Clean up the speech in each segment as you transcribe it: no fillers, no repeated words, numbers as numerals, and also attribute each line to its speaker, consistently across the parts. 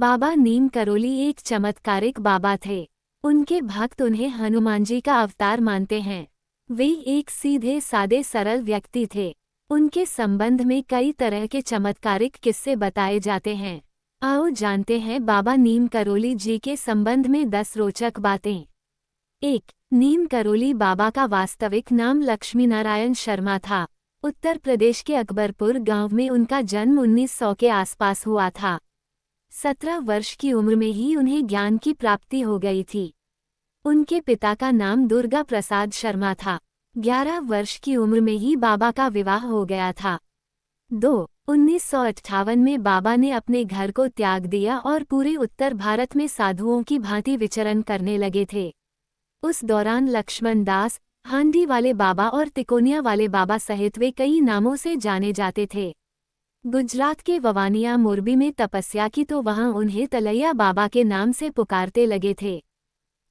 Speaker 1: बाबा नीम करोली एक चमत्कारिक बाबा थे। उनके भक्त उन्हें हनुमान जी का अवतार मानते हैं। वे एक सीधे सादे सरल व्यक्ति थे। उनके संबंध में कई तरह के चमत्कारिक किस्से बताए जाते हैं। आओ जानते हैं बाबा नीम करोली जी के संबंध में 10 रोचक बातें। 1. नीम करोली बाबा का वास्तविक नाम लक्ष्मी नारायण शर्मा था। उत्तर प्रदेश के अकबरपुर गांव में उनका जन्म 1900 के आसपास हुआ था। 17 वर्ष की उम्र में ही उन्हें ज्ञान की प्राप्ति हो गई थी। उनके पिता का नाम दुर्गा प्रसाद शर्मा था। 11 वर्ष की उम्र में ही बाबा का विवाह हो गया था। 2. 1958 में बाबा ने अपने घर को त्याग दिया और पूरे उत्तर भारत में साधुओं की भांति विचरण करने लगे थे। उस दौरान लक्ष्मण दास, हांडी वाले बाबा और तिकोनिया वाले बाबा सहित वे कई नामों से जाने जाते थे। गुजरात के ववानिया मोरबी में तपस्या की तो वहां उन्हें तलैया बाबा के नाम से पुकारते लगे थे।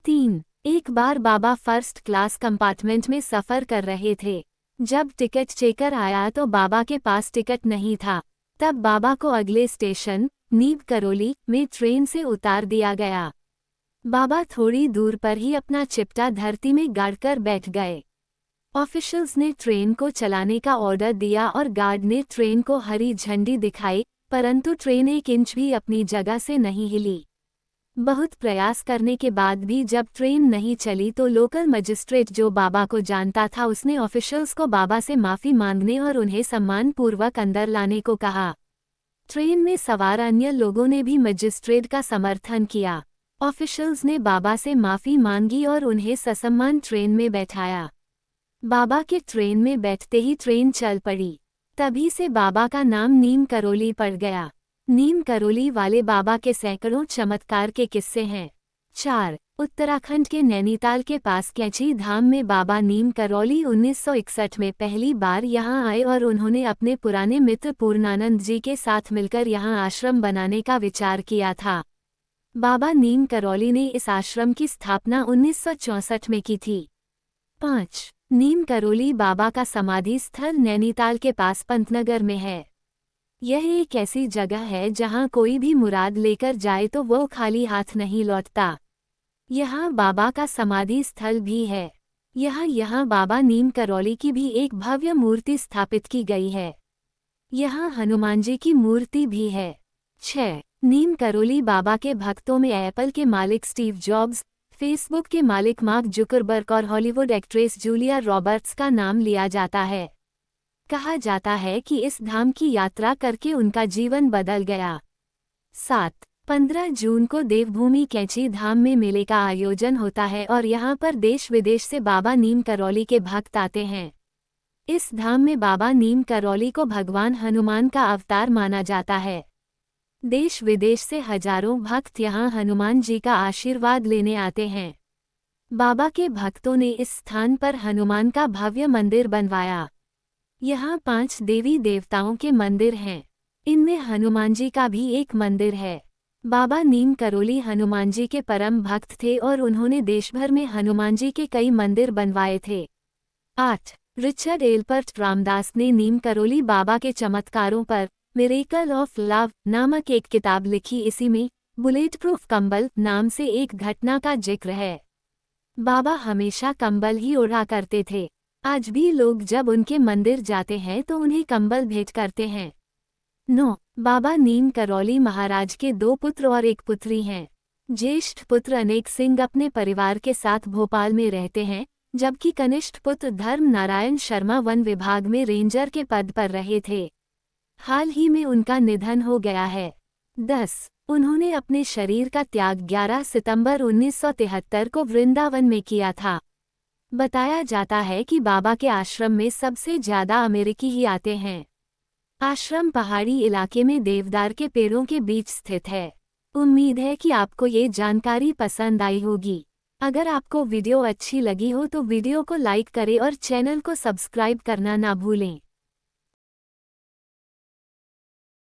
Speaker 1: 3. एक बार बाबा फर्स्ट क्लास कंपार्टमेंट में सफ़र कर रहे थे। जब टिकट चेकर आया तो बाबा के पास टिकट नहीं था। तब बाबा को अगले स्टेशन नीम करोली में ट्रेन से उतार दिया गया। बाबा थोड़ी दूर पर ही अपना चिपटा धरती में गाड़कर बैठ गए। ऑफिशियल्स ने ट्रेन को चलाने का ऑर्डर दिया और गार्ड ने ट्रेन को हरी झंडी दिखाई, परंतु ट्रेन 1 इंच भी अपनी जगह से नहीं हिली। बहुत प्रयास करने के बाद भी जब ट्रेन नहीं चली तो लोकल मजिस्ट्रेट जो बाबा को जानता था उसने ऑफिशियल्स को बाबा से माफ़ी मांगने और उन्हें सम्मानपूर्वक अंदर लाने को कहा। ट्रेन में सवार अन्य लोगों ने भी मजिस्ट्रेट का समर्थन किया। ऑफिशियल्स ने बाबा से माफ़ी मांगी और उन्हें ससम्मान ट्रेन में बैठाया। बाबा के ट्रेन में बैठते ही ट्रेन चल पड़ी। तभी से बाबा का नाम नीम करोली पड़ गया। नीम करोली वाले बाबा के सैकड़ों चमत्कार के किस्से हैं। 4. उत्तराखंड के नैनीताल के पास कैची धाम में बाबा नीम करोली 1961 में पहली बार यहां आए और उन्होंने अपने पुराने मित्र पूर्णानंद जी के साथ मिलकर यहां आश्रम बनाने का विचार किया था। बाबा नीम करोली ने इस आश्रम की स्थापना 1964 में की थी। 5. नीम करोली बाबा का समाधि स्थल नैनीताल के पास पंतनगर में है। यह एक ऐसी जगह है जहां कोई भी मुराद लेकर जाए तो वो खाली हाथ नहीं लौटता। यहाँ बाबा का समाधि स्थल भी है। यहाँ बाबा नीम करोली की भी एक भव्य मूर्ति स्थापित की गई है। यहाँ हनुमान जी की मूर्ति भी है। 6. नीम करोली बाबा के भक्तों में एप्पल के मालिक स्टीव जॉब्स, फेसबुक के मालिक मार्क जुकरबर्ग और हॉलीवुड एक्ट्रेस जूलिया रॉबर्ट्स का नाम लिया जाता है। कहा जाता है कि इस धाम की यात्रा करके उनका जीवन बदल गया। 7. 15 जून को देवभूमि कैची धाम में मेले का आयोजन होता है और यहाँ पर देश विदेश से बाबा नीम करोली के भक्त आते हैं। इस धाम में बाबा नीम करोली को भगवान हनुमान का अवतार माना जाता है। देश विदेश से हजारों भक्त यहाँ हनुमान जी का आशीर्वाद लेने आते हैं। बाबा के भक्तों ने इस स्थान पर हनुमान का भव्य मंदिर बनवाया। यहाँ 5 देवी देवताओं के मंदिर हैं। इनमें हनुमान जी का भी एक मंदिर है। बाबा नीम करोली हनुमान जी के परम भक्त थे और उन्होंने देशभर में हनुमान जी के कई मंदिर बनवाए थे। 8. रिचर्ड एल्बर्ट रामदास ने नीम करोली बाबा के चमत्कारों पर मिरेकल ऑफ लव नामक एक किताब लिखी। इसी में बुलेट प्रूफ कंबल नाम से एक घटना का जिक्र है। बाबा हमेशा कंबल ही ओढ़ा करते थे। आज भी लोग जब उनके मंदिर जाते हैं तो उन्हें कंबल भेंट करते हैं। 9. बाबा नीम करोली महाराज के 2 पुत्र और 1 पुत्री हैं। ज्येष्ठ पुत्र अनेक सिंह अपने परिवार के साथ भोपाल में रहते हैं, जबकि कनिष्ठ पुत्र धर्म नारायण शर्मा वन विभाग में रेंजर के पद पर रहे थे। हाल ही में उनका निधन हो गया है। 10. उन्होंने अपने शरीर का त्याग 11 सितंबर 1973 को वृंदावन में किया था। बताया जाता है कि बाबा के आश्रम में सबसे ज्यादा अमेरिकी ही आते हैं। आश्रम पहाड़ी इलाके में देवदार के पेड़ों के बीच स्थित है। उम्मीद है कि आपको ये जानकारी पसंद आई होगी। अगर आपको वीडियो अच्छी लगी हो तो वीडियो को लाइक करें और चैनल को सब्सक्राइब करना ना भूलें।